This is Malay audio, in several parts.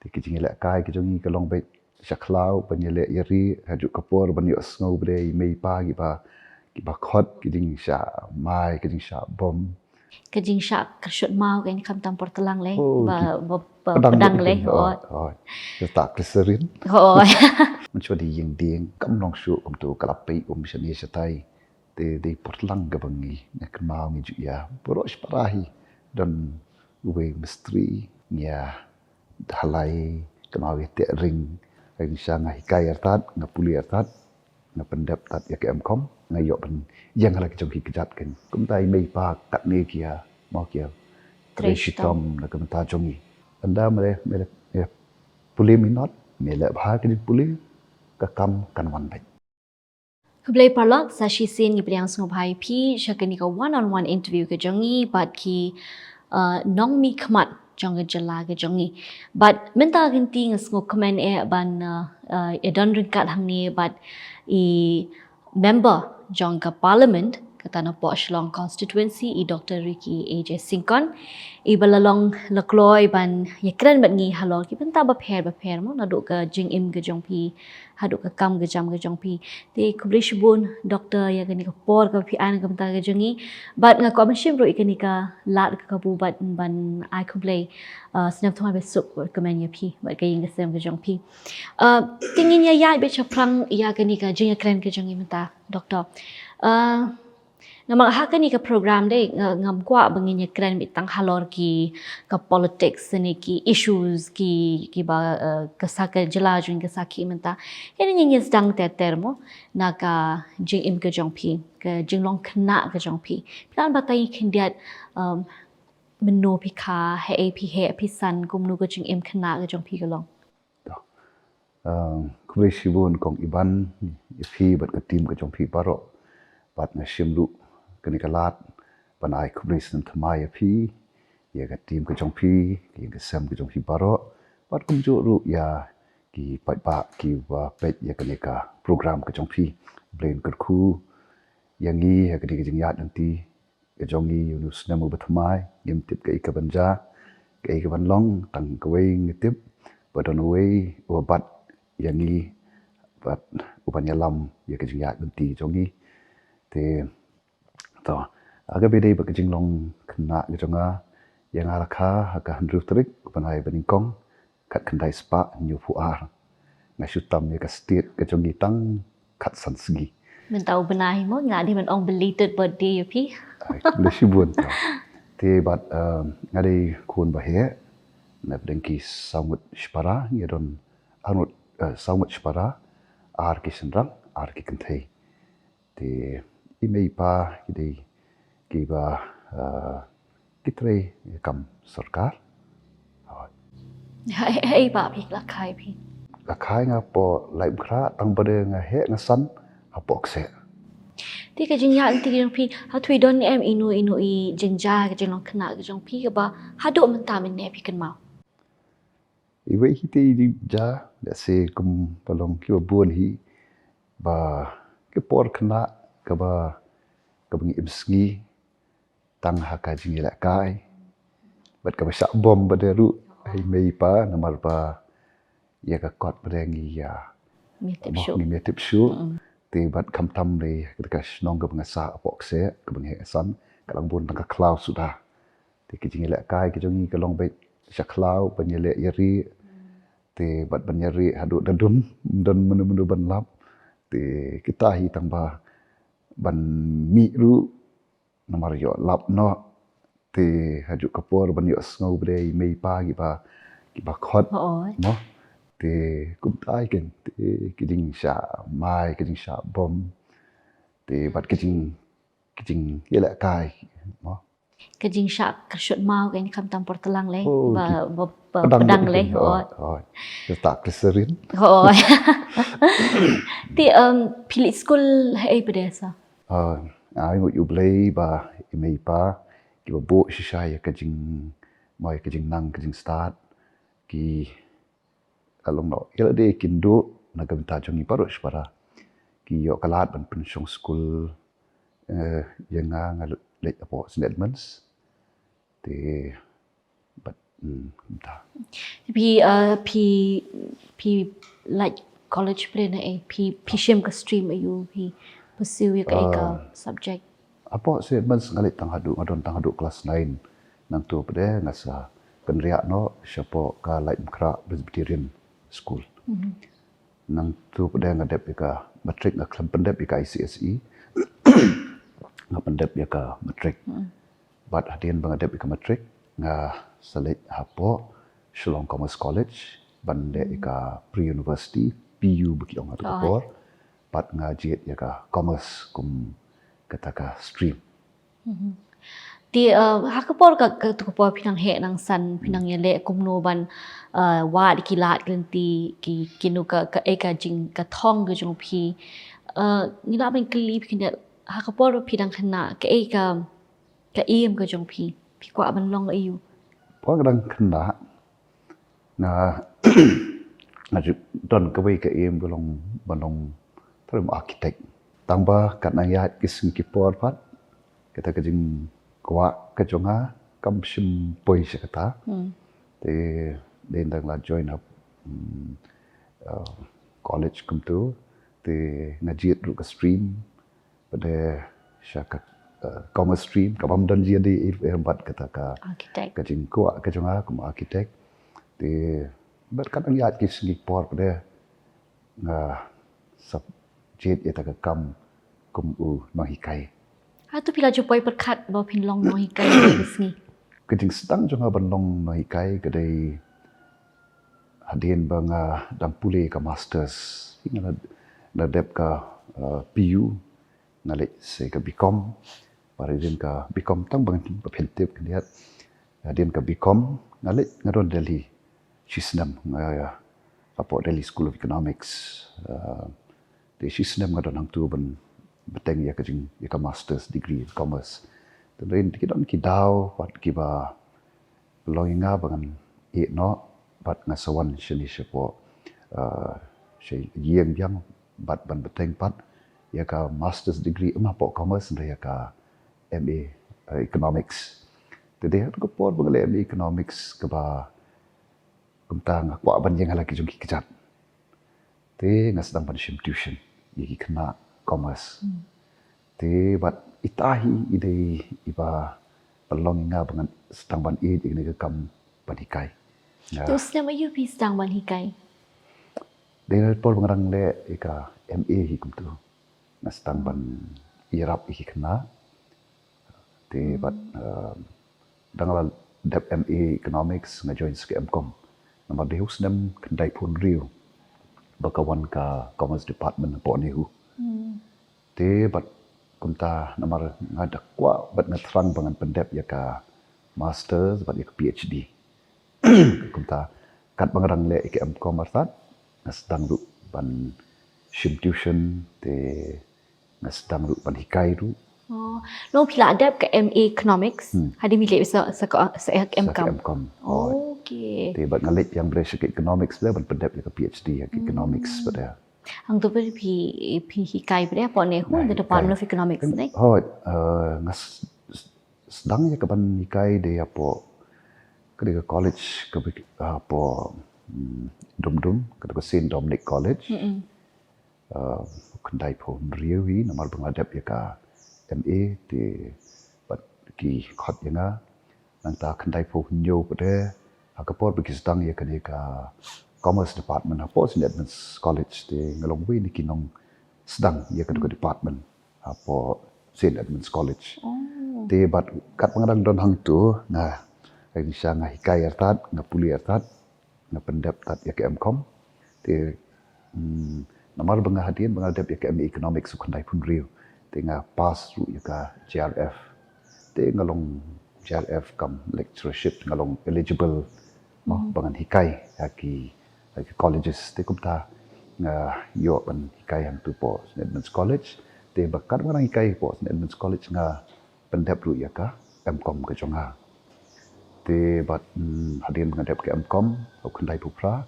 Ti kijing kai kijongi kalong be shaklau banyele yari haju kapor banyo sngau bre mei pa ki ba khot kijing sha mai kijing sha bom Kajing syak kershut mau kan kam tampor telang le pedang le tak glycerin oh mencoba di yang ding kam long shu tu kalapai shani shatai de portlang gabangi nak mau ngi ju ya boros parahi dan uwe misteri ya halai kemau te ring sha ngai kai artat ngapuli artat ngapendap tat ya kemkom ngayok pen yang lagi jong hikjat kan kum tai mei pa kat ne kia mau kia treshitom na kum ta jongi anda mere puli minot mele bha ke puli ka kam kan wan bai Kublai parlok sa shi sin ni priang sung bhai phi shakani ka one on one interview ke jongi bat ki nong mi khmat jong ke jala ke jongi but menta ginti ngasngo comment ban don ring kat hangni but I member jong ka parliament katana Posh Long constituency I Dr. Ricky AJ Singkon I balalong lakloi ban yakran bat ngi halol ki penta ba pher mo na do ka jing im ke jong phi hadu ka kam ke jam ke jong phi te kublish bun doctor ya gani ka por ka phi an kam ta ke jongi but nga ko shim ro ikani ka lat ka bu bat ban I kublai snap thoma be sup ka men ya phi ba ka ying sem ke jong phi tingin ya be chaprang ya gani ka jing yakran ke jongi menta doctor Namang hakani ka program de ngam kwa bangin ya kran mitang halor ki ka politics ni ki issues ki ba kasaka jela jing kasaki menta ini nyi sedang termo na ka jing im ke jongpi ka jing long kna ke jongpi plan batai kindiat meno pika he pisan kumnu ke jing im kna ke jongpi ka long kubishibun kong iban ifi bat ka tim ka jongpi paro bat na shimlu kani kalat panai kubris nam thamai phi ya ka tim ka jongphi ki ka sam ka jongphi paro pat kum ju ru ya ki pai pa ki wa pet ya kani ka program ka jongphi brain ka khu yangi ya kani ka jingyat nanti ka jongi yunus namu bathamai yim tip ka ikabanja ka ikaban long tang ka wei ngitip badon wei wa bat yangi bat upanyalam ya ka jingyat nanti jongi te to aga bede ba kijing long kna gijonga yang alakha ka handru trik panai beningkong kat kandai spa nyu fuar na shutam ya ka state ka jongi tang kat sansgi men tau benai mo ngadi men ong belated birthday ya pi le shibun te bat ngadi kun ba he na bdengki samut spara ngedon anut samut spara ar ki senrang ar ki kenthei te imei pa kidei kiba kitre kam sarkar hai ba phi la khai nga po lai khra tang bade nga he nga san apok se ti ka jing ya ti jong phi ha thui don em inu I jingja ka jing long khna ka jong phi ka ba ha do man ta min ne phi kan mau I wei hi ti ja da se kum palong ki buon hi ba ke por khna ka ba ka bang imsngi tang haka jing la kai bat ka sa bom baderu ai mei pa namar pa ya ka kot brengi ya mi tip shu te bat kam tam le ka snong ka bang sa apok se ka bang he san ka lang bun tang ka cloud suda te ki jing la kai ki jongi ka long be sa cloud banyele yari te bat banyari hadu dan menu ban lap te kita hi tang ba ban mi ru namar yo lap no te haju kapor ban yo sngau bre mei pa ki ba khot no te kum tai ken te kijing sha mai kijing sha bom te bat kijing yela kai no kajing syak kershut mau kan kam tampor telang le pedang le tak glycerin ti pilih school hai pedesa ai ngut yu blei ba imei pa ki ba bo shisha ya kajing mai kajing nang kajing start ki along no yela de kindo na gam ta jongi parush para ki yo kalat ban pensiong school yang nga le apo statements te but kumta. พี่ like college เพลนเอพี่เชื่อมกับ stream อายุพี่ pursue กับเอก subject Apo si mas ngalit ngadon tang hadu kelas 9 nang tu pede ngasa penriak no siapo ka light mkra Presbyterian school. Nang tu pede ngadep ka matric na klam pendep ka ICSE. Nga pendep ka matric. Bat hadian bangadep ka matric nga salit hapo Shillong Commerce College bande ka pre-university PU bekiong atu kapor. Bat nga jet ka commerce kum kata ka stream. Di hakapor ka tukapor pinang he nang san pinang yele kumno ban wa di kilat genti ki kinu ka eka jing ka thong ga jong pi nila ben kli pi ne hakapor pinang khana ka eka ka em ga jong pi kwa ban long ayu. Pok kadang kena na na don ka wei ka em ga long balong trum architect. Tamba kat na yat kising kipor pat kita kajing kwa kajonga kam sim poi sekata te den dang la join up college kum tu te ngajit ru ka stream pada syaka commerce stream kabam dan dia di empat kata ka architect kajing kwa kajonga kum architect te ber kadang yat kising kipor pada nga sub jet eta ka kam kum u mahikai. Atu pila jupoi perkat ba pin long no hikai bisni. Kajing sedang jonga banlong mahikai kadai hadien banga dang pule ka masters ngala na dep ka PU ngale se ka Bcom paridin ka Bcom tang bang papentip kniat hadien ka Bcom ngale ngadon Delhi Shisnam ngaya apo Delhi School of Economics de Shisnam ngadon hang tu ban beteng ya kajing ya ka masters degree in commerce. Telain kidon kidau pat kiba loinga bangan e no pat ngasawan shini sepo she yeng yang bat ban beteng pat ya ka masters degree ma po commerce nda ya ka MA economics. Tede hat ko por bangle MA economics ka ba kumtang kwa ban yang lagi jong kijat. Te ngasdang ban shim tuition yi kena commerce. Te bat itahi ide iba pelong nga bangan stang ban e ini ke kam panikai. Terus nama you pi stang ban hikai. Dena pol bangarang le ika MA hi kum tu. Na stang ban irap iki kena. Te bat dangala dep MA economics nga join ske MCom. Nama deus nem kendai pun riu. Bakawan ka commerce department po nehu. Te bat kumta namar ngada kwa bat ngatrang bangan pendep ya ka masters bat ya ka PhD. Kumta kat bangarang le ke MCom artat ngasdang ru ban shim tuition te ngasdang ru ban hikai ru. Oh, no pila adap ke MA economics. Hadi mi le sa MCom. Okay. Te bat ngalit yang beres ke economics le ban pendep ya ka PhD ya ke economics pada. Ang tu pi hikai pada apa ne hu the Department of Economics ne. Hoi ngas sedang ya kapan hikai de apo ke college ke apo dum ke Saint Dominic College. Kendai pun riwi namar bangadap ya ka MA di bat ki khot ya nga nang ta kendai pun nyo pada akapor bagi sedang ya ka Commerce Department apo St. Edmunds College di ngalong wi ni kinong sedang ya kedua department apo St. Edmunds College. Di bat kat pengadang don hang tu nah ai sia nga hikai artat nga puli artat nga pendep tat ya ke MCom di namar banga hadien banga dep ya ke MA Economics su kandai pun riu di nga pass ru ya ka JRF di ngalong JRF kam lectureship ngalong eligible bangan hikai ya ki colleges te kumta nga yo ban hikai hang tu po St. Edmunds College te bakat orang hikai po St. Edmunds College nga pendep ru ya ka MCom ke jonga te bat hadin mengadap ke MCom au kandai pupra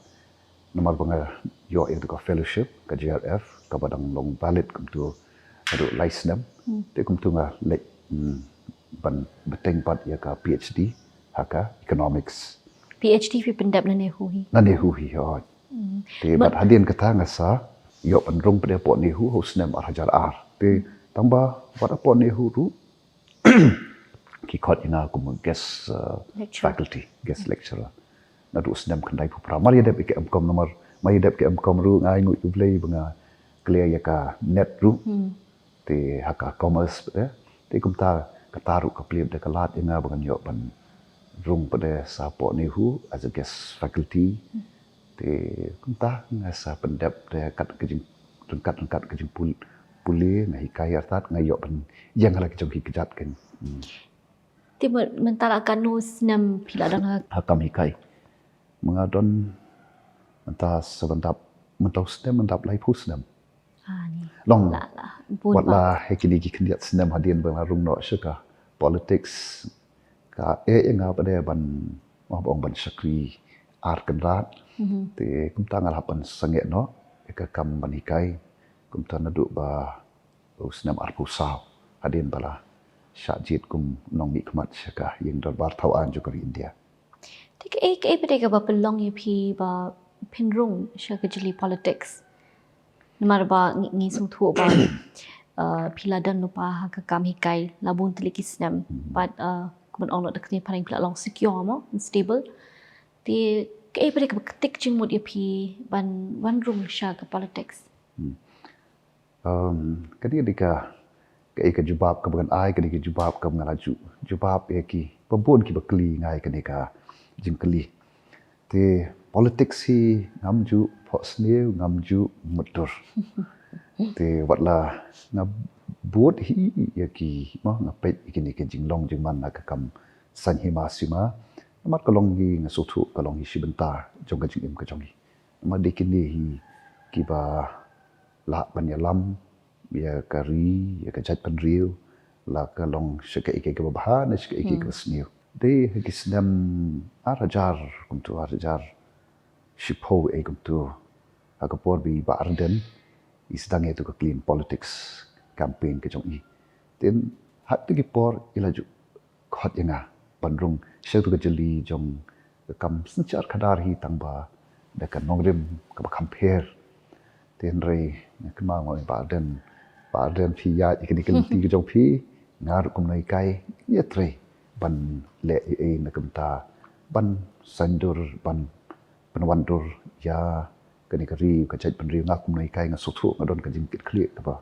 nomor banga yo ya ka fellowship ke JRF ka badang long valid kum tu adu license te kum tu nga ban beteng pat ya ka PhD haka economics PhD fi pendap na nehu hi. na nehu hi ho te bat hadin kata ngasa yo penrung pada po nehu ho snem hajar ar te tamba pada po nehu ru ki khot ina kum guest faculty guest lecturer na du snem khandai pu pra mari dep ke amkom nomor mai dep ke amkom ru ngai ngu ublei banga clear ya ka net ru te haka commerce te kum ta kataru ka plip de kalat ina bangan yo ban rung pada sapo nehu as a guest faculty te kunta ngasa pendap de kat kejing rengkat kejing puli ngai kai artat ngai yo ban yang hala kejong hikjat kan Ti mentala kanu senam pila dang hakam hikai mengadon mentah sebentap mentau stem mentap lai pusnam ni. long La bun watla hekini ki kendiat snem hadin bang rung no syaka politics ka nga pada ban mabong ban sakri art kenrat te kumta ngalapan sange no ka kam ban hikai kumta nadu ba usnam art pusau hadin bala syajit kum nong mi kmat syaka yang darbar tauan juga di India Tik ek pada ka ba pelong ye phi ba pinrung sya ka jeli politics. Namar ba ngi sung thu ba pila dan lupa ha ka kam hikai labun teliki senam but kuman ong nak kini paling pila long secure mo stable. Ti ke pada ka ketik jing mut ye phi ban room sya ka politics. Kadi dika ke jubab ke bukan ai kadi ke jubab ke mengalaju jubab ya ki pembun ki bekli ngai kadi ka jingkeli te politics hi ngamju phosneu ngamju mutur te watla na buat hi ya ki ma ngapet ikini ke jinglong jingman na kam san hi masima mat kalong hi ngasutu kalong hi sebentar jong ka jingim ka jongi ma dikini hi ki ba la panyalam ya kari ya kajat penriu la kalong syaka ike ke bahan syaka ike ke sniu de kisnam arajar kumtu arajar shipo kumtu agapor bi barden isdang itu ke clean politics campaign ke jong i ten hat tu por ilaju khot yanga panrung syau tu ke jeli jong kam sencar kadar hi tangba da kan nongrim ka compare ten rei kema ngoi barden phi ya ikini ke ti ke jong phi ngar kum nai kai ye tre ban le na kumta ban sandur ban penwandur ya kani kari ka jaj penri ngakum nai kai nga sothu ngadon ka jingkit khli ka ba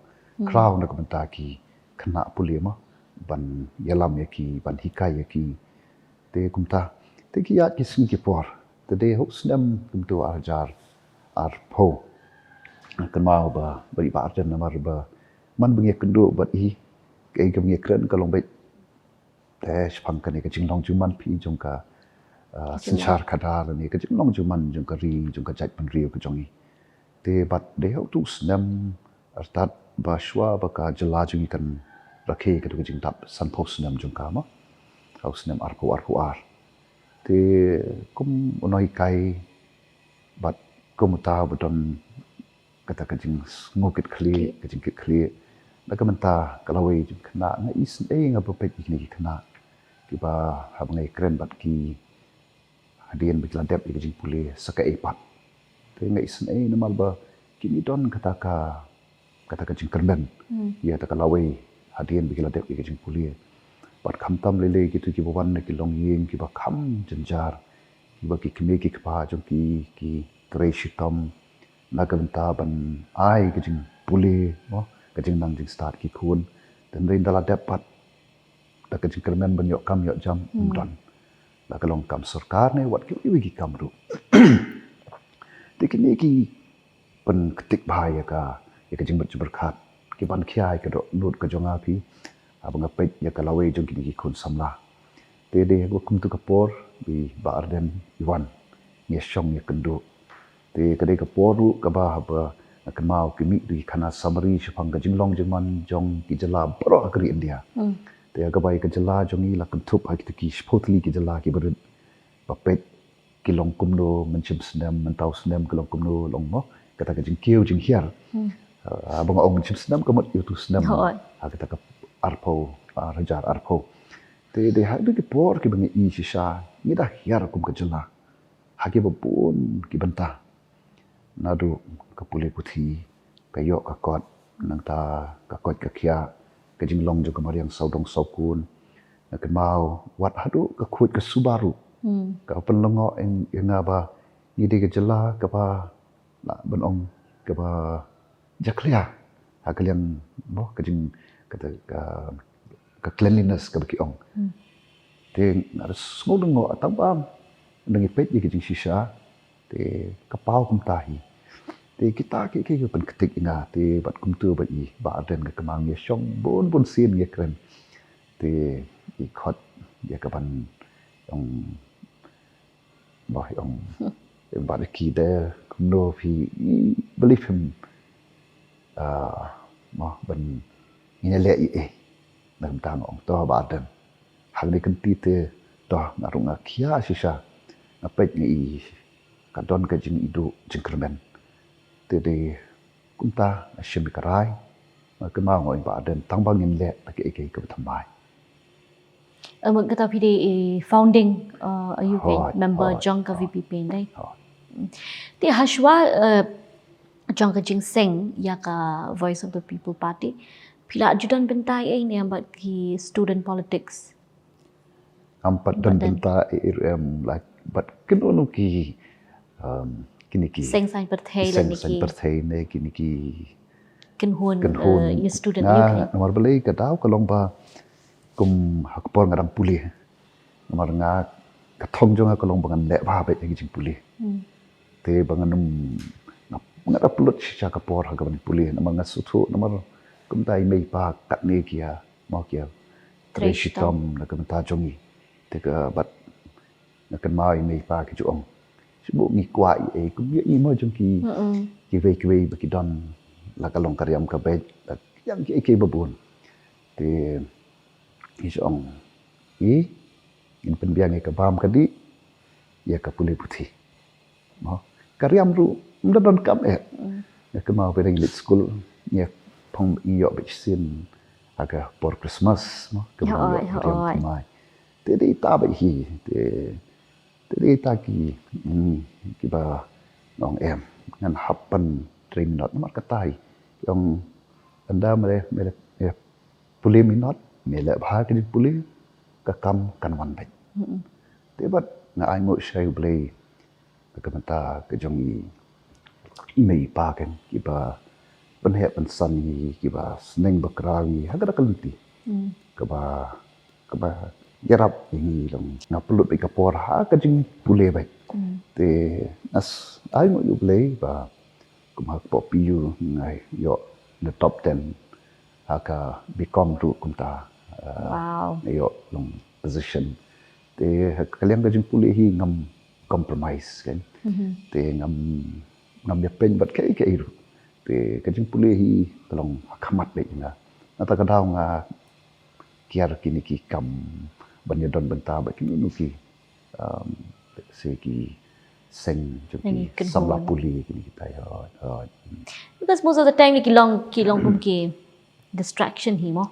crown na kumta ki khana puli ma ban yalam ya ki ban hikai ya ki te kumta te ki ya ki sing ki por te de ho snam kumtu arjar ar pho kan mau ba bari ba arjan na mar ba man bengi kendu bat hi kai ka bengi kren ka long bai te spang kan ka jinglong juman phi jong ka senchar kadar ni ka jinglong juman jong ka ri jong ka jaj pan riu ka jongi te bat de ho tu snam artat ba shwa ba ka jala jungi kan rakhe ka tu jing tap san pho snam jong ka ma au snam ar ar te kum onoi kai bat kum ta budon kata ka jing ngokit khli ka jing kit khli na ka menta kalawai jing khna nga is nga bopet ikni ki khna ki ba hab ngai kren bat ki hadien biklan dep ki jing puli saka epat te nga is na mal ba kini don kata ka jing kerben ya ta kalawai hadien biklan dep ki jing puli bat kham tam lele ki tu ki boban ki long yeng ki ba kham janjar ki ba ki kme ki pa jong ki kreishi na kamta ban ai ke jing puli mo ke jing nang jing start ki khun dan rin dala dapat da ke jing kermen ban yo kam yo jam dan la kalong kam sarkar ne wat ki wi ki kam ru tikini ki pen ketik bahaya ka ya ke jing berkhat ki ban khiai ke do lut ke jonga pi abang apet ya kalawai jong ki khun samla te de ko kum tu kapor bi barden iwan ye shong ye kendu te kadai ka poru ka ba ba kan mau ki mi di kana summary shapang ka jinglong jingman jong ki jala bro akri India te ka bai ka jala jongi la kan thup ha ki spotli ki jala ki ber papet ki long kumno menchim snam mentau snam ki long kumno long mo kata ka jing kiu jing hiar abang ong menchim snam ka mot tu snam ha kata ka arpo rajar arpo te de ha ki por ki bangi i shisha ni da hiar kum ka jala hagi babun ki bentah nadu ka pulih putih kayok kakot nang ta kakot kakia ka jinglong jo kamari yang saudong saukun na mau wat hadu ka khut ka subaru ka penlengo yang ngaba ngide ka jela ka ba la benong ka ba jaklia hakalian mo ka jing kata ka cleanliness ka baki ong te na sngolongo atamba nang ipet ye ka jing shisha te kapau kum tahi te kita ke pen ketik inga te bat kum tu bat i ba den ka kamang ye shong bon sin ye kren te i khot ye ka ban ong ba ong ba ki de kum no phi believe him ma ban ina le i nam tang ong to ba den hang ni kan ti te to na runga khia shisha na pet ni kadon ka jing idu jingkermen te de kunta ashim karai ma ke ma ngoi ba den tang bang in le ta ke ke thamai Mag kata pide founding UK member Jong ka VP pen dai ti hashwa Jong ka jing seng ya ka Voice of the People Party pila ajudan bentai ni ambat ki student politics ampat dan benta like but kenu ki kini ki seng sai perthai la ni ki perthai ne kini ki kan hun you student na UK nomor beli ka dau ka long ba kum hakpor ngadam pulih nomor nga ka thong jong ka long bangan le ba be jing pulih te banganum ngada pulut sha ka por ha ka pulih nomor nga suthu nomor kum tai mei pa kat ne kia mo kia Treshitom na ka ta jongi te ka bat na kan mai mei pa ki juong sibu ngi kwai kum ye mo jong ki ve ba ki don la ka long karyam ka be yang ki babun te isong in penbiang ke bam kadi ya ka pulih putih mo karyam ru mdon kam ya ke mau pereng lit school ya pong iyo bisin aga por Christmas mo ke mau mai te di ta ba hi te di ta ki ba nong em ngan happen train not mar katai yang anda mere pulih minot mele bha ke pulih ka kam kan wan bai te bat na ai mo shai blay ka mata ke jong i mei pa kan ki ba ban he ban san ki ba sneng bakrawi ha ka kalti ka ba yarap ni long na pulut bai ka por ha ka jing pulih bai te as ai mo you blay ba kuma po piu ngai yo the top 10 aka become ru kumta wow yo long position te kalian ka jing pulih hi ngam compromise kan te ngam ya pen bat kai kai ru te ka jing pulih hi kalong khamat be na ata ka daw nga kiar kini ki kam banya don benta ba kini nu ki se ki seng ki samla pulih kini kita ya because most of the time ki long kum ki distraction hi mo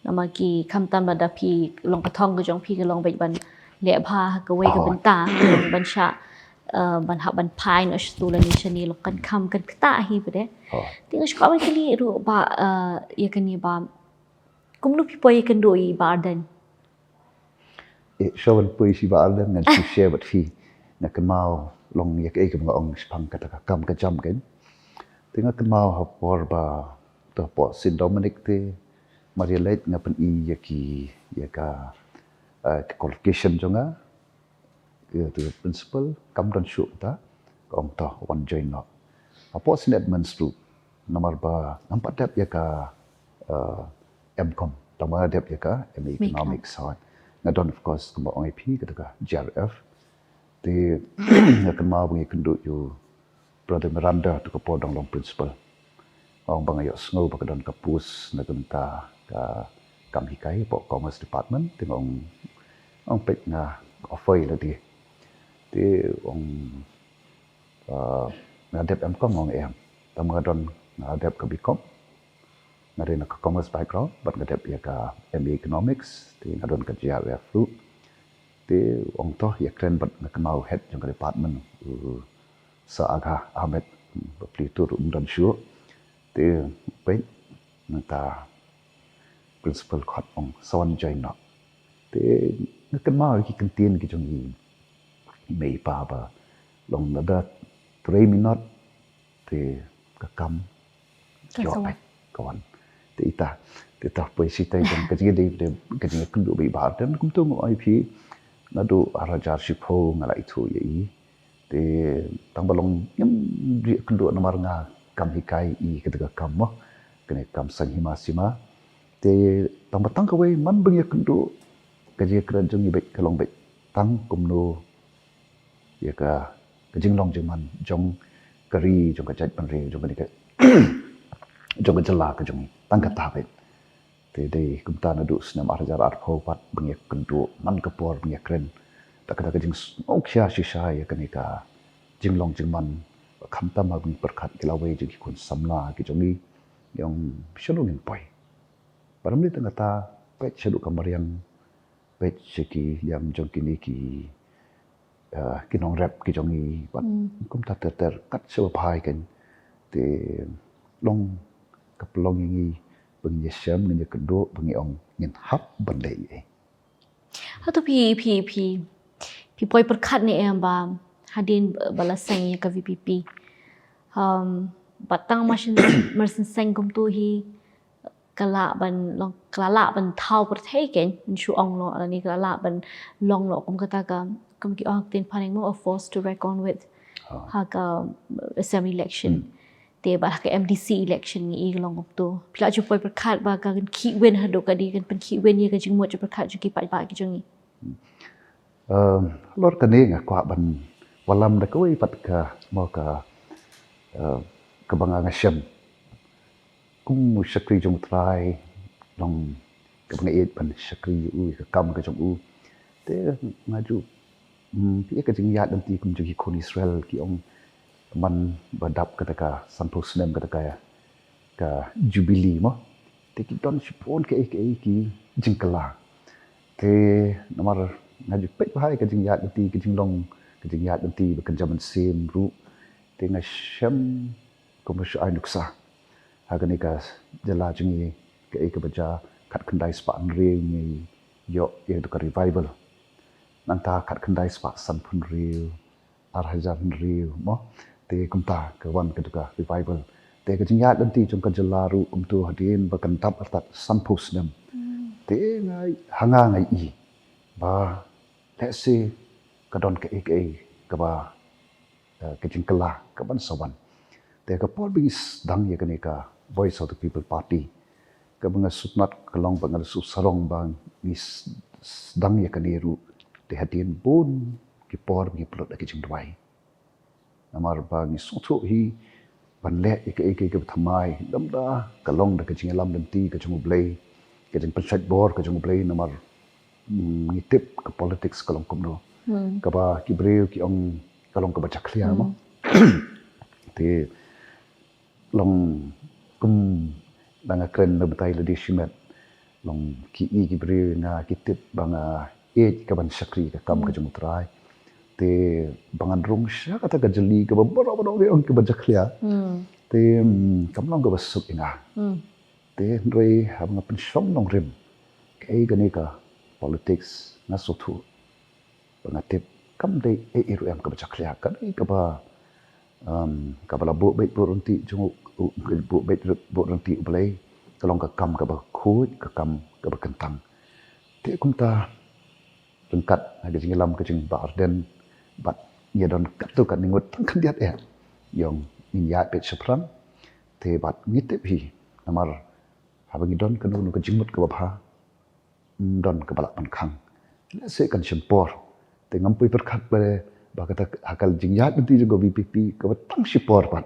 nama ki khamtam bada phi long ka thong ka jong phi ka long bai ban le bha ka wei ka ban ta ban sha ban ha ban phai no student ni chani lo kan kham kan ta hi bade ting is ka ban kali ru ba ye kan ni ba kum lu phi poi kan do I ba dan showan pui si ba dan ngan si share bat fi na kan mau long ye ka ka ong spang ka ta kam ka jam kan tinga kan mau ha por ba to po sin Dominic te Maria Leit ngapan I ya ka qualification jonga ke principal kam dan shu ta kong ta one join no apo sin admins tu nomor ba nampak dap ya ka MCom tamar dap ya ka MA economics side ngadon of course kuma OIP ka JRF te kan mau bungi kendu you brother Miranda tu ka podong long principal ong bangayo snow bakadon kapus na kunta ka kam hikai po commerce department tingong ong pek nga offer la di ti ong na dep am kom ong em tamadon na dep ka bikom na rin ka commerce background but nga dep ya ka MA economics ti ngadon ka GRF ru te ong to ya kren bat na kamau head jong ka department sa aga Ahmed Baplitur dan syu te pe na ta principal khat ong sawan join na te na kamau ki kantin ki jong i mei pa ba long na da 3 minute te ka kam Ka sawan. kawan te ta poi sitai jong ka ji de ka ji kundu be ba dan kum tu ai phi na do arajar shipho ngala itu ye te tang balong nyam ri kundu na mar nga kam hikai I ketika kam mo kene kam sang hima sima te tang batang ka wei man beng ye kundu ka ji kran jong i be ka long be tang kum no ye ka jing long jing man jong kari jong ka chat ban re jong ka jong ka jala ka jong tang ka ta be te dei kum ta na du snam arajar arpho pat beng ye kundu man ka por beng ye kren ta ka jing ok sha shisha ye ka ni ka jing long jing man kham ta ma beng perkhat ki lawei ji ki kun samla ki jong ni yong shulu nin poi param ni tanga ta pet shulu kamariang pet shiki yam jong ki ni ki kinong rap ki jong ni pat kum ta ter kat so pai kan te long kaplong ngi beng ye sham ni ke do beng ong ngin hap ban le ye Ha tu pi poi perkat ni em ba hadin bala sang ya ka VPP batang masin sang kum tu hi kala ban thau per thei ken shu ong lo ani kala ban long lo kum kata ka kum ki ok tin paning mo of force to reckon with ha ka assembly election te ba ka MDC election ni I long tu pila ju poi perkat ba ka kan ki wen ha do ka di kan pen ki wen ye ka jing mo ju perkat ju ki pa ki jung ni lor ka ne nga kwa ban walam da ko pat ka mo ka banga nga shem kum mu shakri jong trai long ka banga et ban shakri u ka kam ka jong u te nga ju pi ka jing ya dan ti kum ju ki kon Israel ki ong man badap ka ka santo snem ka ka jubilee mo te ki don shipon ke ki jingkala te namar nga ju pet bahai ka jing ya dan ti ka jing long ka jing ya dan ti ba kan jaman sem ru te nga shem kum shu ai nuksa hagani ka jala jingi ka baja khat khandai spa anre ni yo ye to ka revival nanta khat khandai spa san phun riu ar hajar riu mo te kumta ka wan ka to ka revival te ka jing ya dan ti chung ka jala ru tu hadin ba kan tap atat san phus nam te ngai hanga ngai I ba let's say ka don ka ba ka jing kala ka ban sawan te ka por bigis dang ye ka ne ka voice of the people party ka banga sutnat kalong banga su sarong bang is dang ye ka ne ru te hadin bon ki por mi plot ki jing dwai amar bang is so hi ban le ka thamai damda kalong da ka jing lam dan ti ka jung blai ka jing panchat bor ka jung blai namar ni tip ka politics kalong kum no ka ba ki breu ki ong kalong ka ba chaklia mo te long kum danga kren na betai le dishimet long ki breu na ki tip banga ka ban shakri ka kam ka jung trai te bangan rung sha kata ka jeli ka ba boro ong ka ba chaklia te kam long ka ba suk inga te rei ha nga pen shom long rim ka ni ka politics na so thu banga tip kam dei ru em ka ba chaklia ka ni ka ba kabala bu bet bu runti jung bu bet bu runti blai kalong ka kam ka ba khoi ka kam ka ba kentang te kum ta lengkat aga jing lam ka jing ba arden bat ye don kat tu kan ningut tang kan diat yong in ya pet sapram te bat ngite bi namar habangi don kan nu ka jingmut ka ba pha don ka balak pan khang la se kan sempor te ngampui perkhat bare ba kata hakal jingyat nanti juga VPP ka tang sipor pat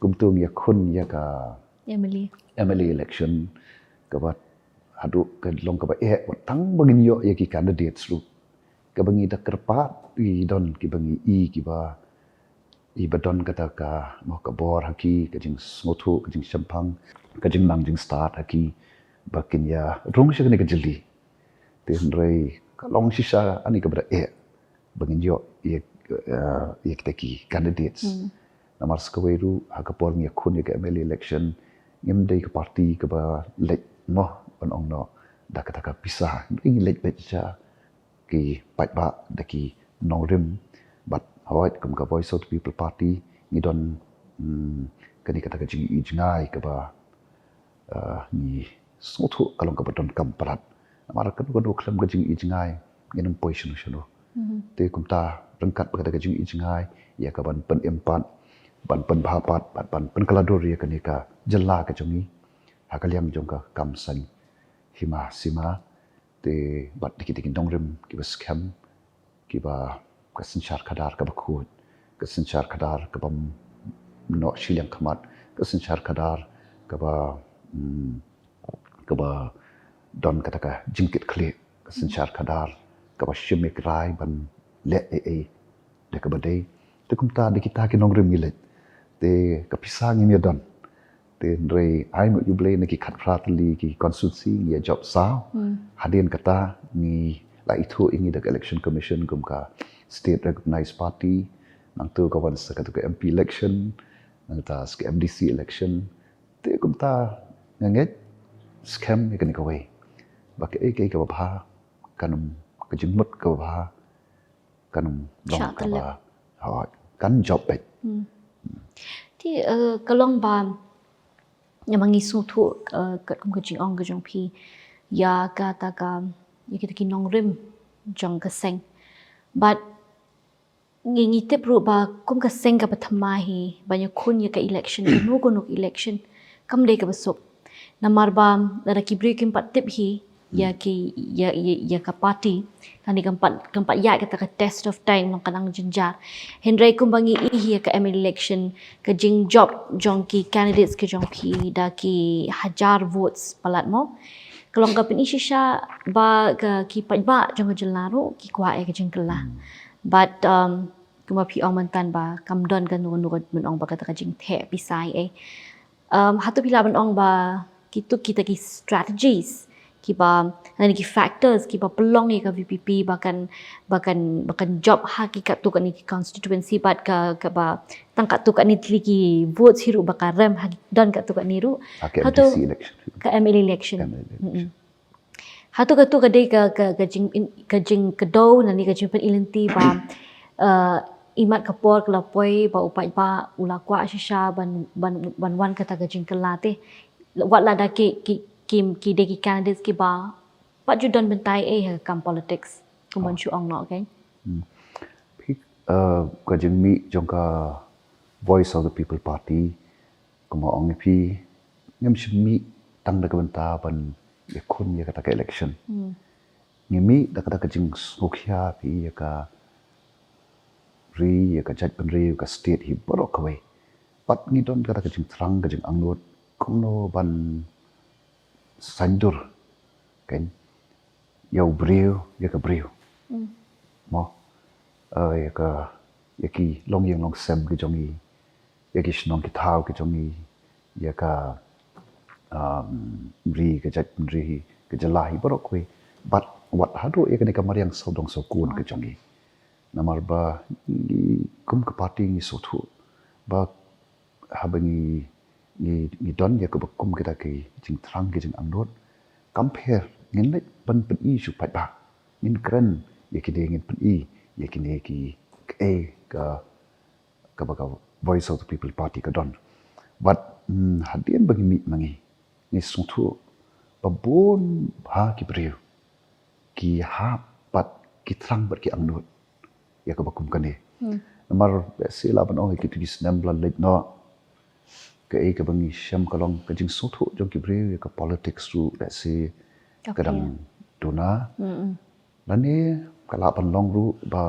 kumtung ya khun ya ka Emily election ka ba hadu ka long ka ba tang bangin yo ya ki candidates ru ka bangi da kerpa I don ki bangi ki ba I badon kata ka mo ka bor haki ka jing smothu ka jing champang ka jing nang jing start haki bakin ya rong shi ka jeli te rei kalong sisa ani kepada bangin kita ki candidates namar skweru hakapor ngi khun ke ML election ngim dei ke parti ke ba lek no on no da kata pisah ngi lek becha ki pat ba da ki nongrim but hawait kum ka voice of the people party ngi don kani kata jing ijngai ke ba ni sotu kalong ka don kamparat namar kan ko klam ka jing ijngai ngi position shono te kumta rengkat berkata jing ijngai ya ka ban pen empat ban pen bahapat ban pen kalador ya kanika jela ka jongi hakaliam jongka kamsan hima sima te bat dikit dongrem ki ba scam ki ba kasenchar kadar ka bakut kasenchar kadar ka bam no shiliang khamat kasenchar kadar ka ba don kataka jingkit khle kasenchar kadar ka ba shimik rai ban le de ka badai te kumta dikita ki dongrem milet te kapisang ini don te rei ai mo juble na ki khat pratli ki constituency ya job sa hadin kata ni la itu ingi dak election commission kum ka state recognized party nang tu kawan sakat ke MP election nang ta ke MDC election te kum ta nganget scam ni kan ka wei bak ke ka ba kanum ke jimut ka ba kanum dong ka ba ha kan job bet thì kalong ba yang mangisu tu kat kum kecing ong ke jong pi ya kata ka ya kita ki nong rim jong ka seng but ngi tip ru ba kum ka seng ka pathama hi banyak kun ya ka election no gonok election kam dei ka besok namar ba dara ki break pat tip hi ya ka party tani kampat ya kata ka test of time nang kanang jenjar hendrai kumbangi ihi ka ML election ka jing job jong ki candidates ke jong pi da ki hajar votes palat mo kalong ka pin isha ba ka ki pat ba jong jelaru ki kwa ke jing kala but kuma pi ong mantan ba kam don kan nun mun ong ba kata ka jing the pisai hatu pila ban ong ba kita ki strategies kiba nani ki factors kiba pelong ka VPP bahkan job hakikat tu kan ni constituency bat ka ba tangkat tu kan ni ki votes hiru bakal rem dan kat tu kan niru hatu ka ML election hatu ka tu ka dei ka jing kedo nani ka jing pen ilenti ba imat kapor kelapoi ba upai ba ulakwa shisha ban wan kata ka jing kelate wat la da ki deki candidates ki ba pat ju don bentai kam politics kumban chu ong no okay ka jing mi jongka voice of the people party kuma ong pi ngam shmi tang da ka benta ban ye khun ye kata ka election ngimi da kata ka jing sokhya pi ye ka ri ye ka jaj ban ri ka state hi borok kawai pat ngi don kata ka jing trang ka jing angnot kumno ban sandur kan yau breu ya ka breu mo ya ki long yang long sem ki jongi ya ki snong ki thau ki jongi ya ka ri ka jat ri ka jalahi borok we but what hado ya ka mariang sodong sokun ki jongi namar ba kum ka party ni sotu ba habangi ni don ya ko kum kita ki jing trang ki jing angnot compare ngin let ban pen i su pat ba ngin kren ya ki de ngin pen i ya ki ne ki ka voice of the people party ka don but hadien bagi mi mangi ni sotu babon ha ki breu ki ha pat ki trang ber ki angnot ya ko kum kan ne namar sila ban ong ki tu snam blan let no ke ka bangi syam kalong ka jing sotu jong ki bre ka politics ru that say kadang dona lani kala pan long ru ba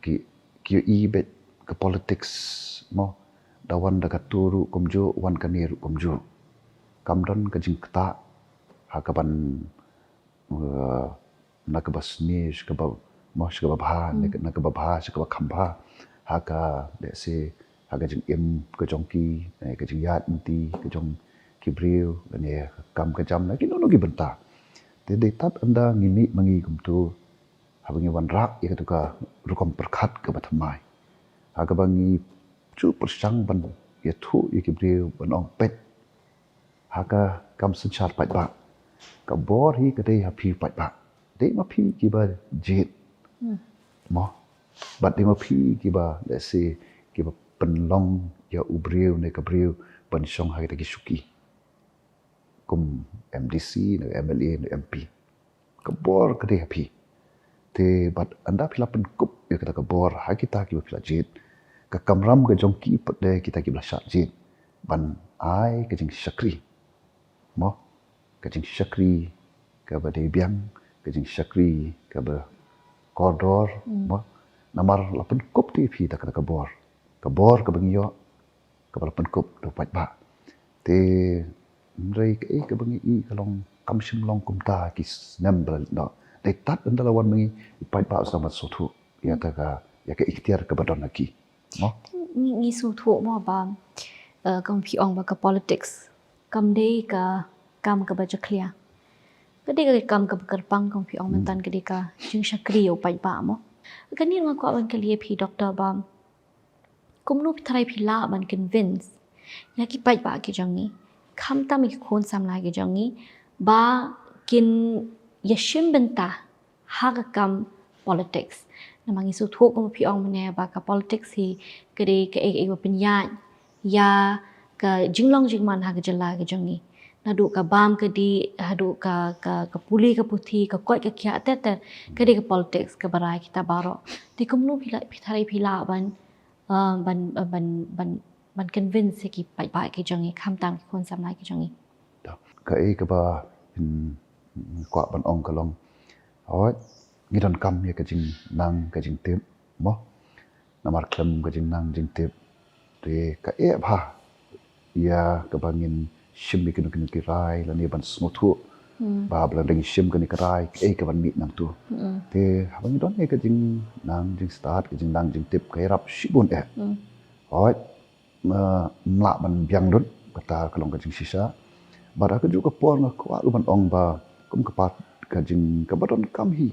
ki bet ka politics mo dawan da ka turu komjo wan ka ne ru komjo kamdon ka jing kta ha ka ban na ka bas ni ka ba mo ka ba bha na ka ba bha ka ba khamba ha ka that say aga jing ke jongki ke jing yat inti ke jong ki breu ne kam ke jam na ki no ki benta Te tat anda ngini mangi kumtu habangi wan rak ya ketuka rukom perkat ke batamai. Haga bangi chu persang ban ya thu ya kibriu ban ong pet. Haga kam senchar pai ba. Ka bor hi kadai hapi pai ba. Dei ma pi ki ba jit. Mo. Bat dei ma pi ki ba let's say ki ba penlong ya ubriu ne kabriu ban song ha kita ki suki. Kum MDC ne MLA ne MP. Ka bor kadai hapi. Te bat anda pila penkup ya kita ka bor ha kita ki ba pila jit. Ka kamram ka jongki pat de kita ki bla syak jit. Ban ai ka jing syakri. Mo. Ka jing syakri ka ba de biang ka jing syakri ka ba koridor mo namar lapen kup ti phi ta ka bor ka bangyo ka lapen kup do pat ba te rei ka bangi I kalong kam sim long kum ta ki nembel no de tat andala wan mangi pat ba sama sotu ya ta ka ya ka ikhtiar ka badon lagi mo ngi su thu mo ba kong phi ong ba ka politics kam dei ka kam ka ba clear kadai kadai kam ka kerpang kong phi ong mentan kadai ka jing syakri o pai ba mo kani ma ko ban kali phi doctor ba kum nu thrai phi la ban convince ya ki pai ba ki jangi kham ta mi khon sam la ki jangi ba kin yashim benta ha ka kam politics namangi su thu kong phi ong mane ba ka politics hi kadai ka e pinya ya ka jinglong jingman ha ka jala ki jangi nadu ka bam ka di hadu ka puli ka puthi ka koi ka kya te ka di ka politics ka barai kita baro ti kumnu thari phila ban ban convince ki pai pai ki jangi kham tam ki khon sam lai ki jangi ka ka ba kwa ban ong kalong oi ngidon kam ya ka jing nang ka jing tip mo namar klem ka jing nang jing tip te ka ba ya ka bangin shim mi kenu ki rai la ni ban smotu ba bla ding shim ka ni ka rai ka ban mi nang tu te habang don ka jing nang jing start ka jing nang jing tip ka rap shibun oi mla ban biang lut kata kalong ka jing sisa ba ka ju ka por nga kwa lu ban ong ba kum ka pat ka jing ka badon kam hi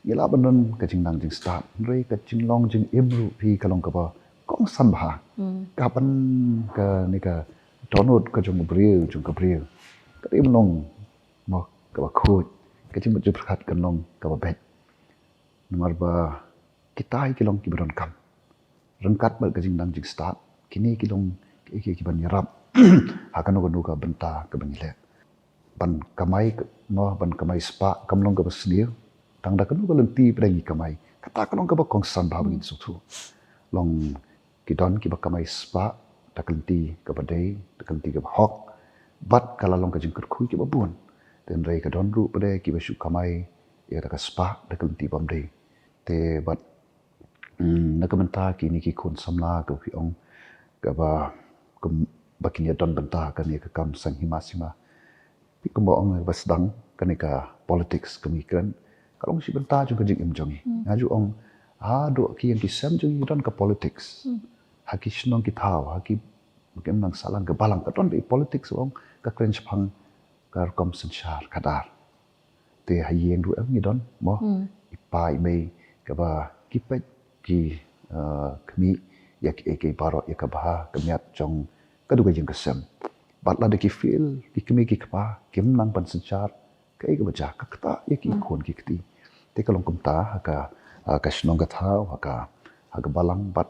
yela banon ka jing nang jing start rei ka jing long jing imru pi kalong ka ba kong san ba ka ban ka ni ka donut ka jung briu ka im long mo ka ba khut ka jing ju phat ka long ka ba bet nomor ba kita ki long ki badon kam rengkat ba ka jing nang jing start kini ki long ki ban yarap hakan no ka benta ka bangile ban kamai no ban kamai spa kam long ka basniu tang da kan ko lenti prengi kamai kata kan long ka ba kong san ba bangin su long ki don ki ba kamai spa takalenti ka badai takalenti ka hok bat kala long ka jing kurkhui ki ba bun ten rei ka don ru pade ki ba shu kamai ya ta ka spa takalenti bam dei te bat na ka benta ki ni ki khon samla ka phi ong ka ba kum bakinya don benta ka ni ka kam sang hima sima pi kum ba ong ba sedang ka ni ka politics kemikran kalau si benta juga jing im jongi ngaju ong do ki yang ki sam jongi don ka politics haki shnong ki thau haki kem nang salang ke balang ka don politics ong ka krench phang ka kom sanchar kadar te hayeng du ang ni don mo ipai mei ka ba ki pet ki kmi yak ek baro yak ba kemiat jong ka du ka jing kesem bat la de ki feel ki kmi ki kpa kim nang pan sanchar ka ek baja ka kta yak ki khon ki kti te kalong kum ta ka shnong ka thau ka balang bat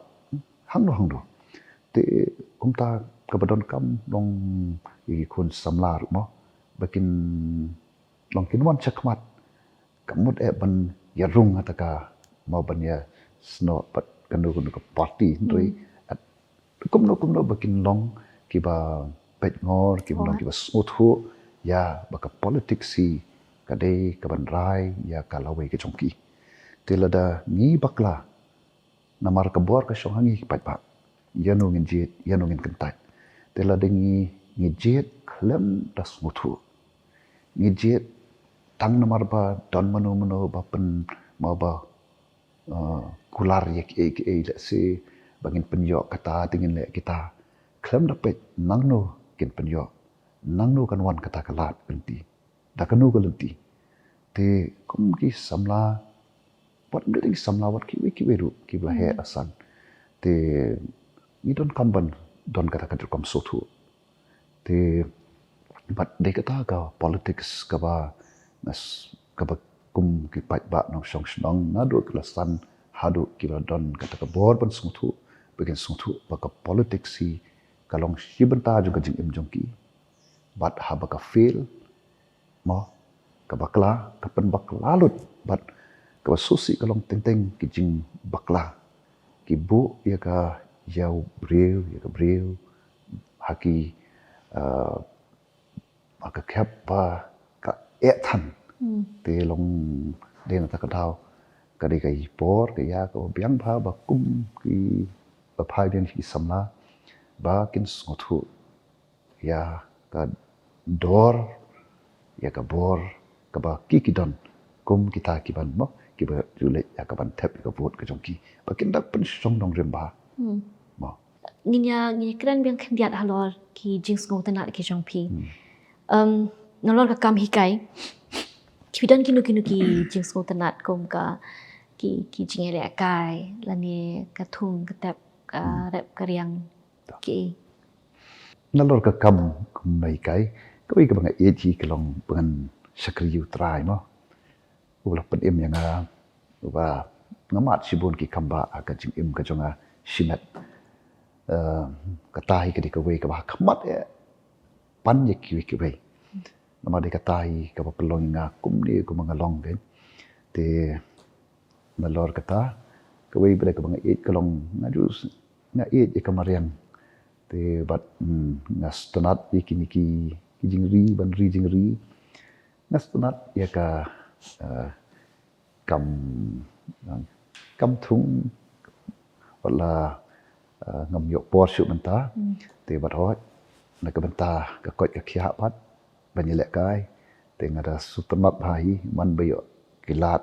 hang do te kum ta ka badon kam long i khun samlar mo bakin long kin wan chakmat kamut ban ya rung ataka mo ban ya sno pat kanu ka party rei kum no bakin long ki ba pet ngor ki long ki ba smooth ho ya baka politics si kadai ka ban rai ya kalawe ke chongki te lada ni bakla namar ka bor ka shohangi pat ba yanu ngin jit yanu ngin kentai tela dengi ngijit klem das mutu ngijit tang namar ba don mano ba pen ma ba kular yak let's say bangin penyo kata tingin le kita klem dapat nangno kin penyo nangno kan wan kata kalat penti da kanu kalenti te kum ki samla wat ngeli samla wat ki weru ki bla he asan te ni don kamban don kata kata kam sotu te but de kata ka politics ka ba nas ka ba kum ki pat ba nong song snong na do klasan hadu ki ba don kata ka bor ban sotu bagian sotu ba ka politics si kalong sibenta juga jing im jong ki but ha ba ka fail mo ka bakla ka pen bakla lut but ka susi kalong teng ki jing bakla ki bu ya ka yau breu haki ka khap pa ka ethan te long de na ta ka dau ka de kai por ka ya ka biang pha ba kum ki ba phai den hi samla ba kin sothu ya ka dor ya ka bor ka ba ki don kum kita ki ban mo ki ba jule ya ka ban thep ka vot ka jong ki ba kin dak pen song dong rem ba mo nginya kran biang khandiat halor ki jings ngo tana ki jong pi nolor ka kam hi kai ki dan kinu ki jings ngo tana kom ka ki jing le kai la ni ka thung ka tap ka rep ka riang ki nalor ka kam kum nai kai ka wi ka bang e ji ka long ban sakri yu trai mo ula pen im yang wa ngamat sibun ki kamba ka jing im ka jonga simet katai ka di ka wei ka ba khamat e pan ye ki wei nama de katai ka ba pelong nga kum ni ku mangalong ke te nalor kata ka wei bre ka bang e ka long nga jus nga e ka mariang te bat ngas tonat ye ki jing ri ban ri jing ri ngas tonat ye ka kam thung wala ngam yok por shu benta te bat hot na ka benta ka kot ka khia pat ban le kai te ngada sutamap hai man bayo kilat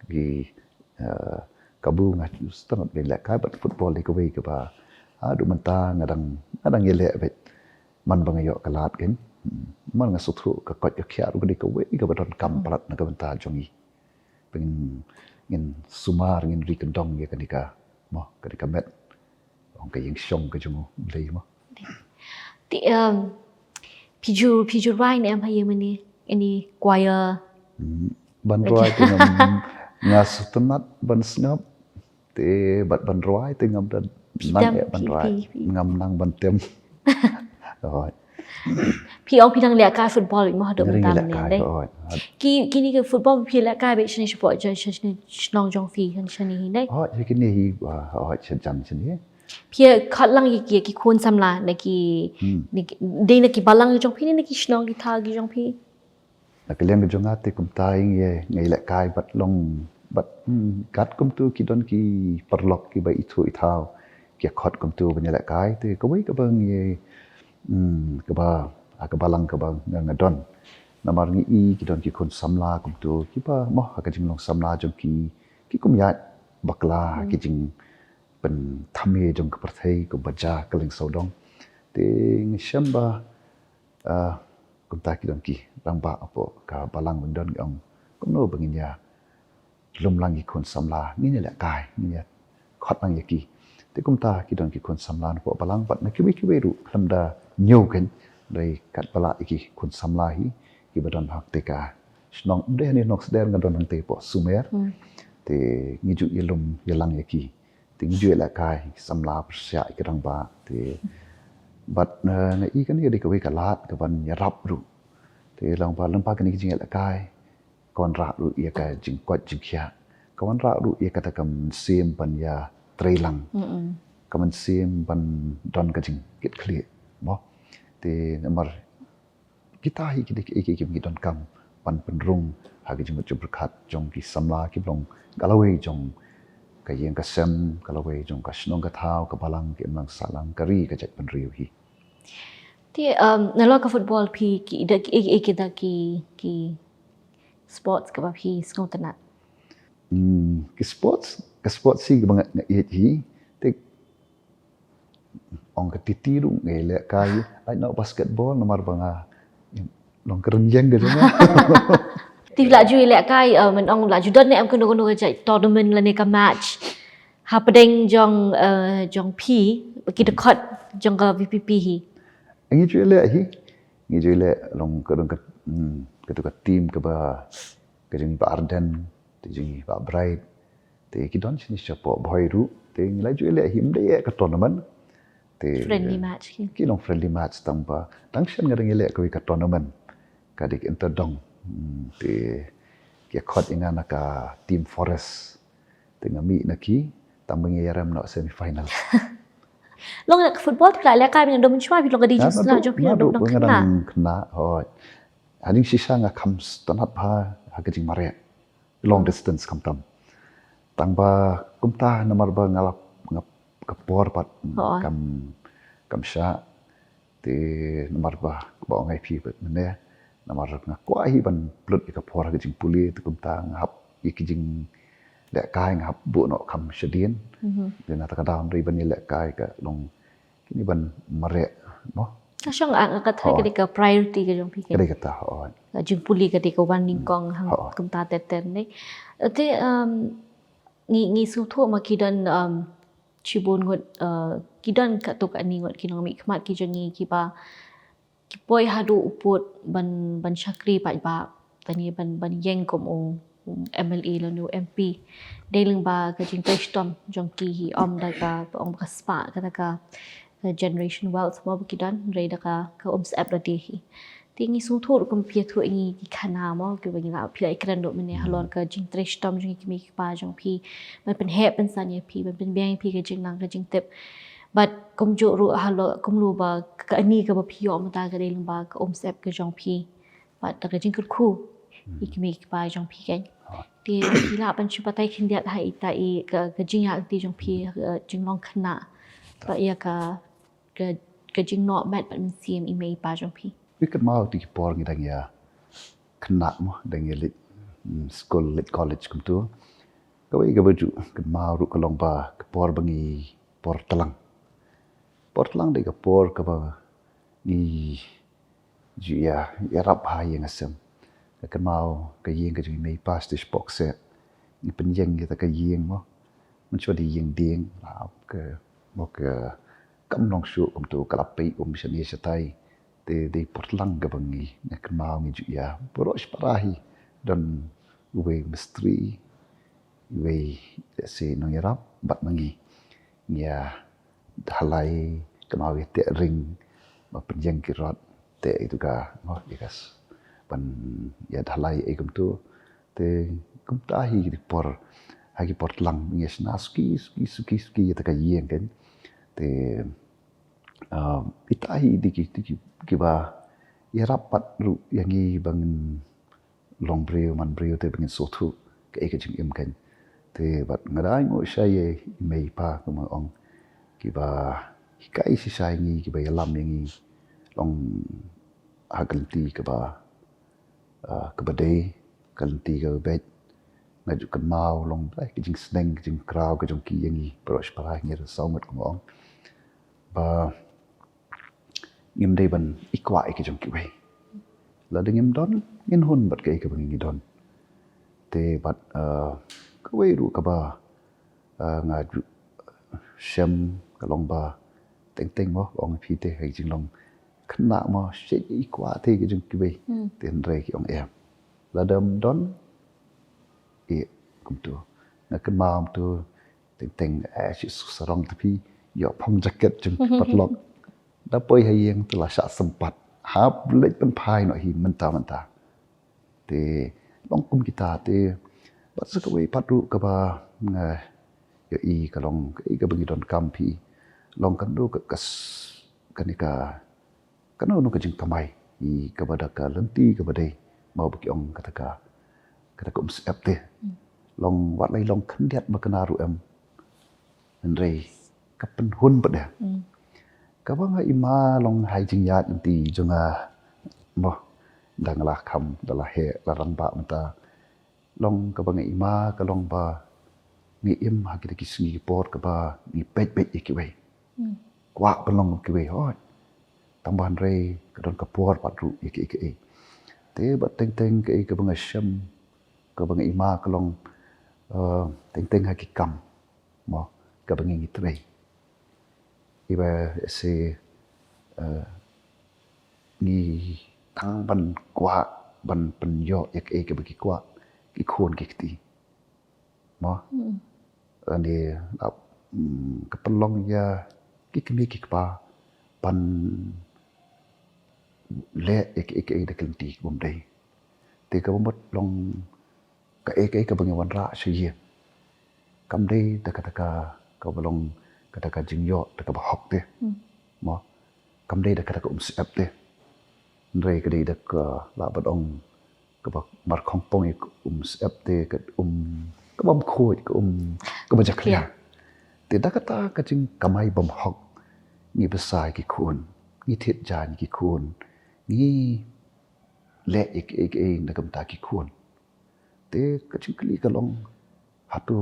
ki kabu nga sutamap ben le kai bat football le ka wei ka ba adu menta ngadang yele bet man bangayo kalat ken man nga suthu ka kot ka khia ru ka wei ka badon kam prat na ka benta jongi pengen ngin sumar ngin ri kendong ya kanika mo kanika met ong ka yeng shong ka jumu lei mo ti piju rai ne am haye mani any choir ban roi te ngam ngas tunat ban snap te bat ban roi te ngam dan nang e ban roi ngam nang ban tem rồi pi ong pi dang le ka football mo ha do tam ne dai ki ni ke football pi le ka be shini sport shini snong jong fi shini hi dai ye ki ni hi ho chen chan ni pi khat lang ki khun samla ne ki de ne ki balang jong pi ne ki snong ki tha ki jong pi na ke leng jong ate kum tai ye ngai le kai bat long bat kat kum tu ki don ki perlok ki ba itu ithau ki khot kum tu ban le kai te ko wei ka bang ye ka ba ka balang ka bang ngadon namar ngi i ki don ki khun samla kum tu ki ba mo ka jing long samla jong ki kum ya bakla ki jing pen thame jong ka parthai ko baja ka leng sodong te ngi shamba kum ta ki don ki rang ba apo ka balang don ong kum no bangin ya lum lang ki khun samla ni ne la kai ni ya khot nang ya ki te kum ta ki don ki khun samla po balang pat na ki wi ru lamda nhiều cái đây cắt bala iki kun samlahi ki badan hak te ka snong de ni nok sder ngadon hang te po sumer te ngiju yelum yelang yaki te ngiju la kai samla persya ikirang ba te bat na i kan ye de ka we ka lat ka ban ya rap ru te lang ba lam pa kan ki jing la kai kon ra ru ye ka jing kwat jing kya kon ra ru ye ka ta kam sim ban ya trailang kaman sim ban don ka jing kit clear mo te namar kita hi ki ki don kam pan penrung ha ki jing berkat jong ki samla ki blong galawe jong ka yeng ka sem galawe jong ka snong ka thau ka balang ki mang salang kari ka jat pen riu hi ti nalo ka football pi ki da ki sports ka ba pi skong tanat ki sports si bang ye hi te ong ka titiru ngai le kai ai no basketball nomor banga long kerenjeng gitu na ti Thì laju lek kai mình ong laju don ne am kono ke tournament la ne ka match. Happening jong P kita cut jong ka VPP hi. Ngi jual le long kadang ke tim ke ba ke jeng ba Arden te jeng ba Bright te ki don sini siapa boy ru te ngi jual le him de ke tournament te Friendly match ki. ki long friendly match tamba tangsian ngadeng le ke tournament kadik enter dong te ki khot ingana ka team Forest te ngami naki tambang yaram no semi final. Long nak football tu lek kai dengan dom cuma pi long ka di jus na jom pi dom dom kena. Kena hoi hading sisa nga comes tanat pa hagajing mare long distance kam tam tangba kumta namar ba ngalap ngap kapor pat kam sha te namar ba ngai pi pat mene namar nga kwa hi ban plut kapor hagajing puli te kumta ngap ikijing lek kai ngap bu no kam shadien de na takadam ri ban lek kai ka long kini ban mare no Asyong ang katay ketika priority ka jong pi ke. Kaya kata hoi Jung puli ketika wan ning kong hang kumta teten ni. Ate ngi su tho ma kidan chibon ngot kidan ka tok ani ngot kinong mi khmat ki jangi ki ba ki poi hadu uput ban chakri pa ba tani ban yeng kom o MLA lo no MP deling ba ka jing testom jong ki hi om da ka ong ka spa ka generation wealth mo kidan rei da ka sap da di hi tingi su thor kum pia thu ingi ki khana mo ke bagi la phi ikran do mene halor ka jing testom jing ki mi pa jong phi man pen he pen san ye phi man pen bang phi ka jing nang ka jing tip but kum jo ru halo kum lu ba ka ani ka ba phi om ta ka deling ba ka sap ka jong phi but ta ka jing ku ikmi pa jong phi kan ti la ban chu patai khin dia hai ta I ka jing ya ti jong phi jing long khana ba ya ka jing no mat ban sim I mei pa jong phi Ikat mau di por ngi dang ya kena mo dang ya lit school lit college kum tu kawai ga baju ke mau ru kalong ba ke por bangi por talang de ga por ka ba ni ju ya rap ha yang asam ka mau ka yeng ka ju mei pas dis box set ni pen yeng ya ka yeng mo mun chwa di yeng ding la ke mo ka kam nong shu kum tu kalapai shani satai de portlang gabangi na kemau ngi ju ya boros parahi dan uwe mistri uwe se no yarap bat mangi ya halai kemau te ring ma penjeng kirot te itu ka no ikas ban ya halai e kum tu te kum tahi di por hagi portlang ngi ski ya ta ka yeng kan te itahi diki kiba ya rapat ru yang I bangin long breu man breu te bangin sotu ke jing im kan te bat ngadai ngo saya mei pa kuma ong kiba hikai si sai ngi kiba yalam yang long hagalti kiba dei kalti ke bet ngaju kan mau long bai ke jing sneng ke jing krau ke jong ki yang I pros para ngi sau ngat kuma ong ba ngim dei ban ikwa ke jong ki wei la dengim don ngin hun bat ke bangi don te bat ka wei ru ka ba nga shem ka long ba teng mo ong phi te hai jing long khna mo she ikwa te ke jong ki wei ten re ki ong em la dam don kum tu na kan mam tu teng shi sarong tu phi yo phong jacket jong pat lok da poi hai yang telah syak sempat hap lek pen pai no hi menta te long kum kita te bat sekawai patu ka ba nga ya I ka long ka bagi don kampi long kan do ka kas kanika kanu no ka jing kamai I ka bada ka lenti ka badai mau bagi ong kata sap te long wat lai long kan diat ba kana ru em ndrei ka pen hun ba da kabang ima long hai jing yat ti junga mo dang la kham dala he la rang ba mata long kabang ima ka long ba ngi im ha ki singi por ka ba ni pet ki wei kwa ka long ki wei hoi tamban re ka don ka por pat ru ki Te bat teng ke bang Syam ke bang Ima kalong teng hakikam mo ke bang ngitrei. Iba se ni tang ban kwa ban penyo yak ke bagi kwa ki khon ki ti. Mo ani kepelong ya ki kemi ki pa pan le ek de kelti bom dei te ka bom long ka bang wan ra shi kam dei ta ka belong ka jingyo ta ka hok te mo kam dei da ka sep te ndrei ka dei da ka la badong ka ba mar khong pong ik sep te ka ka bom khoi ka ba jaklia te da ka jing kamai bom hok ni besai ki khun ni thiet jan ki khun ni le ik na kam ta ki khun te ka jing kli ka long hatu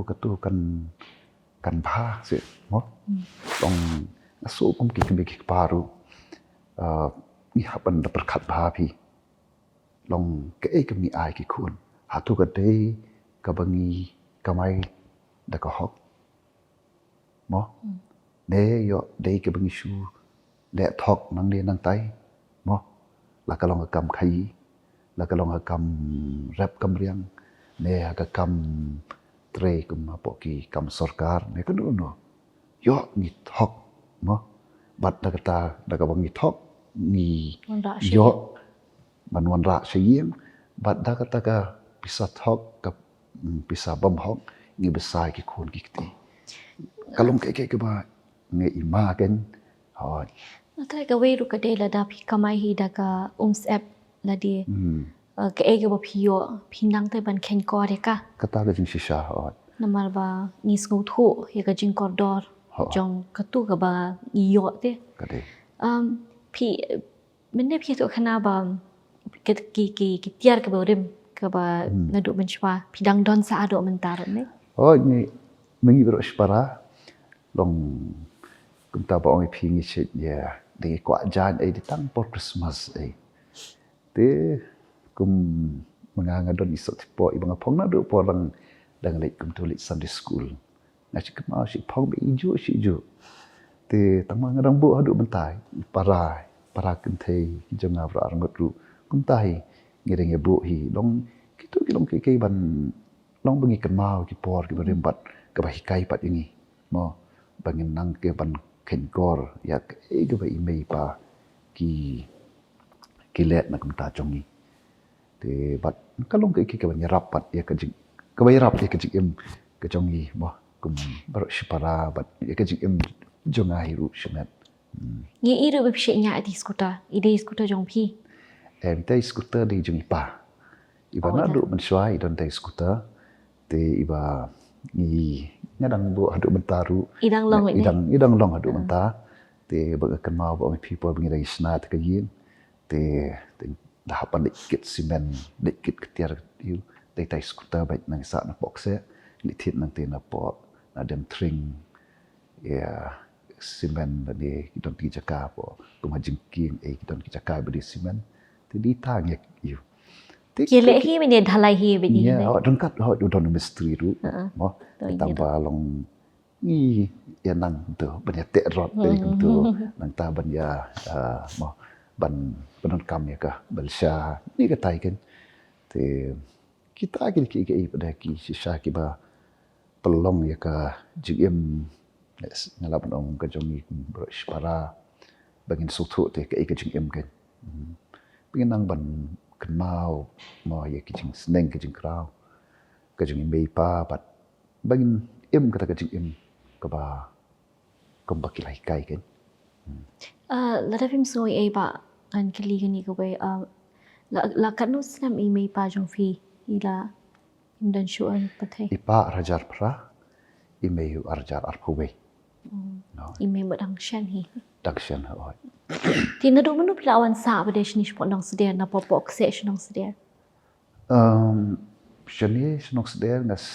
kan bha se mo long aso kum ki kemi ki paru ni hapan da perkhat bha phi long ke mi ai ki khun hatu ka dei ka bangi kamai da ka hok mo ne yo dei ka bangi shu le thok nang ne nang tai mo la ka long kam khai la ka long kam rap kam riang ne ka kam tre kum apo ki kam sarkar ne ka no yo ni thok mo bat da ka bangi thok ni yo banwan ra siyem bat da ka bisa thok ka bisa bom hok ni besai ki khon ki ti kalong ke ba nge ima ken ha Nata ka we ru ka de la da phi kamai hi da ka sep la di ka ege ba phi yo phi nang te ban khen ko re ka kata ka jing shisha ha namar ba ni sgu thu ye ka jing kor dor jong ka tu ka ba ni yo te ka de phi menne phi to khana ba ki tiar ka ba rim ka ba na do men shwa phi dang don sa do men tar ne ni mengi bro spara long kum ta ba ong phi ngi chit ya de kwa jan ai di tang por Christmas ai te kum manganga don isot po ibang phong na do po lang dang lek kum tu lit Sunday school na chi kma shi phong be ju te tamang rang bu adu bentai para kum thei jonga bra arngot ru kum tai ngireng bu hi long kitu ki long ke ban long bengi kan mau ki por ki barem bat ka ba hikai pat ini mo bangin nang ke ban ken kor ya ke ba imei pa ki let na kum ta jongi te bat kalong ke ban yarap pat ya ka jing ka ba yarap ke jing em ka jongi mo kum bar shipara bat ya ka jing em jonga hiru shmet ye iru be phi nya ati skuta jong phi em tai scooter di jongi pa iba na du men swai don tai scooter te iba ni nyadang bu adu bentaru idang long adu benta te ba kan mau ba people bengi dai sna te yin te da hapan dikit simen dikit ketiar yu tai scooter ba nang sa na boxe li thit nang te na po na dem tring ya simen ba ni don ti jaka po kuma jingking don ki jaka ba di simen te di tang yu ye le hi men dhalai hi be di ne ho don kat ho don mystery ru mo tambah long ni ya nang tu ban ya te rot pe tu nang ta ban ya mo ban penon kam ya ka balsha ni ka tai ken te kita ki pada ki sisa ki ba pelong ya ka jigem ngalap ong ka jongi para bangin suthu te ka jigem ken pinang ban kenmau mo ye kijing sneng kijing krau kijing mei pa bat bangin kata kijing ka ba kum ba kilai kai ken la da phim soi ai ba an kali gani ko bai la kanu snam i mei pa jong phi ila imdan shu an pathai ipa rajar pra imei arjar arphuwe i mei badang shan hi dakshan ha tin na do manu plawan sa ba de shnish po nang sder na popok se shnong sder shani shnok sder ngas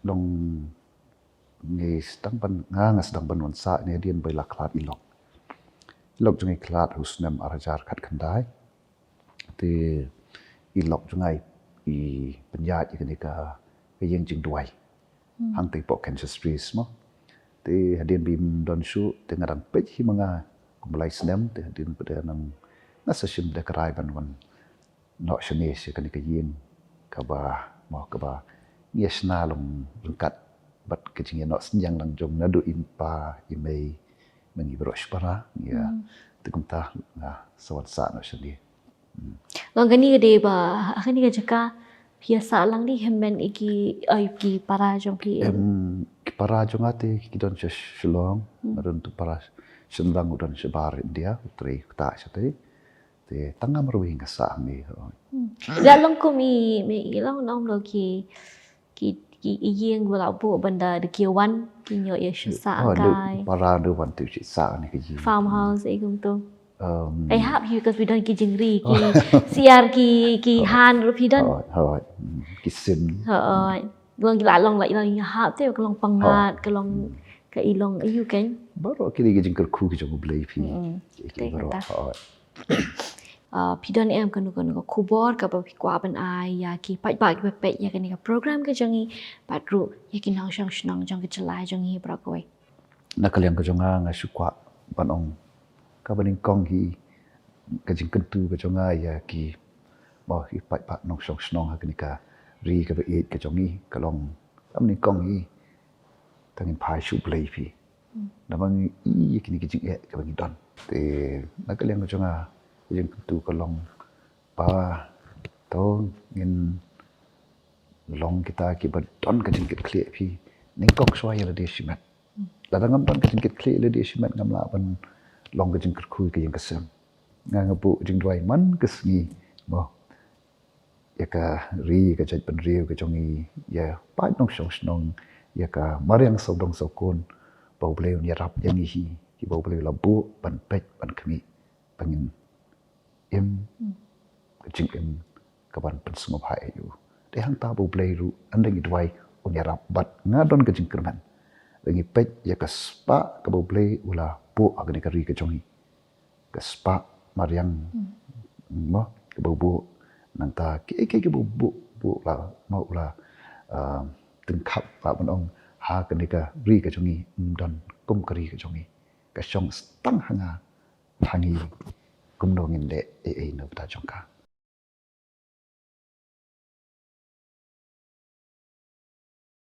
long ngi stang ban ngas dang ban wan sa ne dian bai laklat ilok jong klat husnam arajar khat khandai te ilok jungai I penyat I kenika yang jing duai hang te pok Kansas Street mo te hadin bim don shu te ngarang pej hi manga kumlai snem te hadin pada nang nasashim de karai ban wan no shane se kenika yin kaba mo kaba yesna long lengkat bat kecing no senjang lang jong nadu impa imei mengi brosh para ya te kumta na sawat sa no shane Long gani gede ba akani ga jaka biasa lang di hemben iki para jong pi para jong ate kidon shilong marun tu para sendang udan sebar India utri ta sate te tanga marwing ka sa mi da long ko mi ilang nong lo ki iyeng wala bu banda de ki wan ki nyo ye sa kai para do wan tu sa ni ki farmhouse igum to I have you because we don't ki jingri ki siar ki han ru pi don hoi kisim long la long la ilang ha te ko long pangat ko long ka ilong ayu kan baro kini ki jingkar khu ki jong blai pi ki baro pi don em kan ko kubor ka ba kwa ban ai ya ki pai ba ki pe ya kan ka program ka jangi pat ru ya ki nang shang shnang jang ki chalai jangi bra ko nakaliang ka jonga nga shukwa panong ka baning kong hi ka jingkan tu ka jonga ya ki mo hi pai pa nong shong shnong ha ka ri ka ba e ka jongi ka long amni kong hi tangin pai shu blai pi namang I kini ki jing e ka bang don te nakaliang ka jonga jing tu ka long pa to ngin long kita ki ba don ka jing kle pi ning kok swai la de shimat la dangam don ka jing kle la de shimat ngam la ban long ka jing khu ka yang ka sem nga ngabu jing dwai man ka sngi mo ya ka ri ka jai ban riu ka jongi ya pa nong shong snong ya ka mariang so dong so kon bau bleu ni rap yang hi ki bau bleu la bu ban pet ban kami pangin em jing em ka ban pen sngop hai yu de hang ta bau bleu an ding dwai on ya rap bat nga don ka jing kerman lengi pet ya ka spa ka bau bleu ula bu agni ka ri ka jongi ka spa mariang mo ka bau bu nang ta ki bau bu la mau la từng khắp và bên ông ha cái này cái ri cái trong don kum cái ri cái trong cái song tăng hàng nghi kum đồ nghìn đệ nó ta trong cả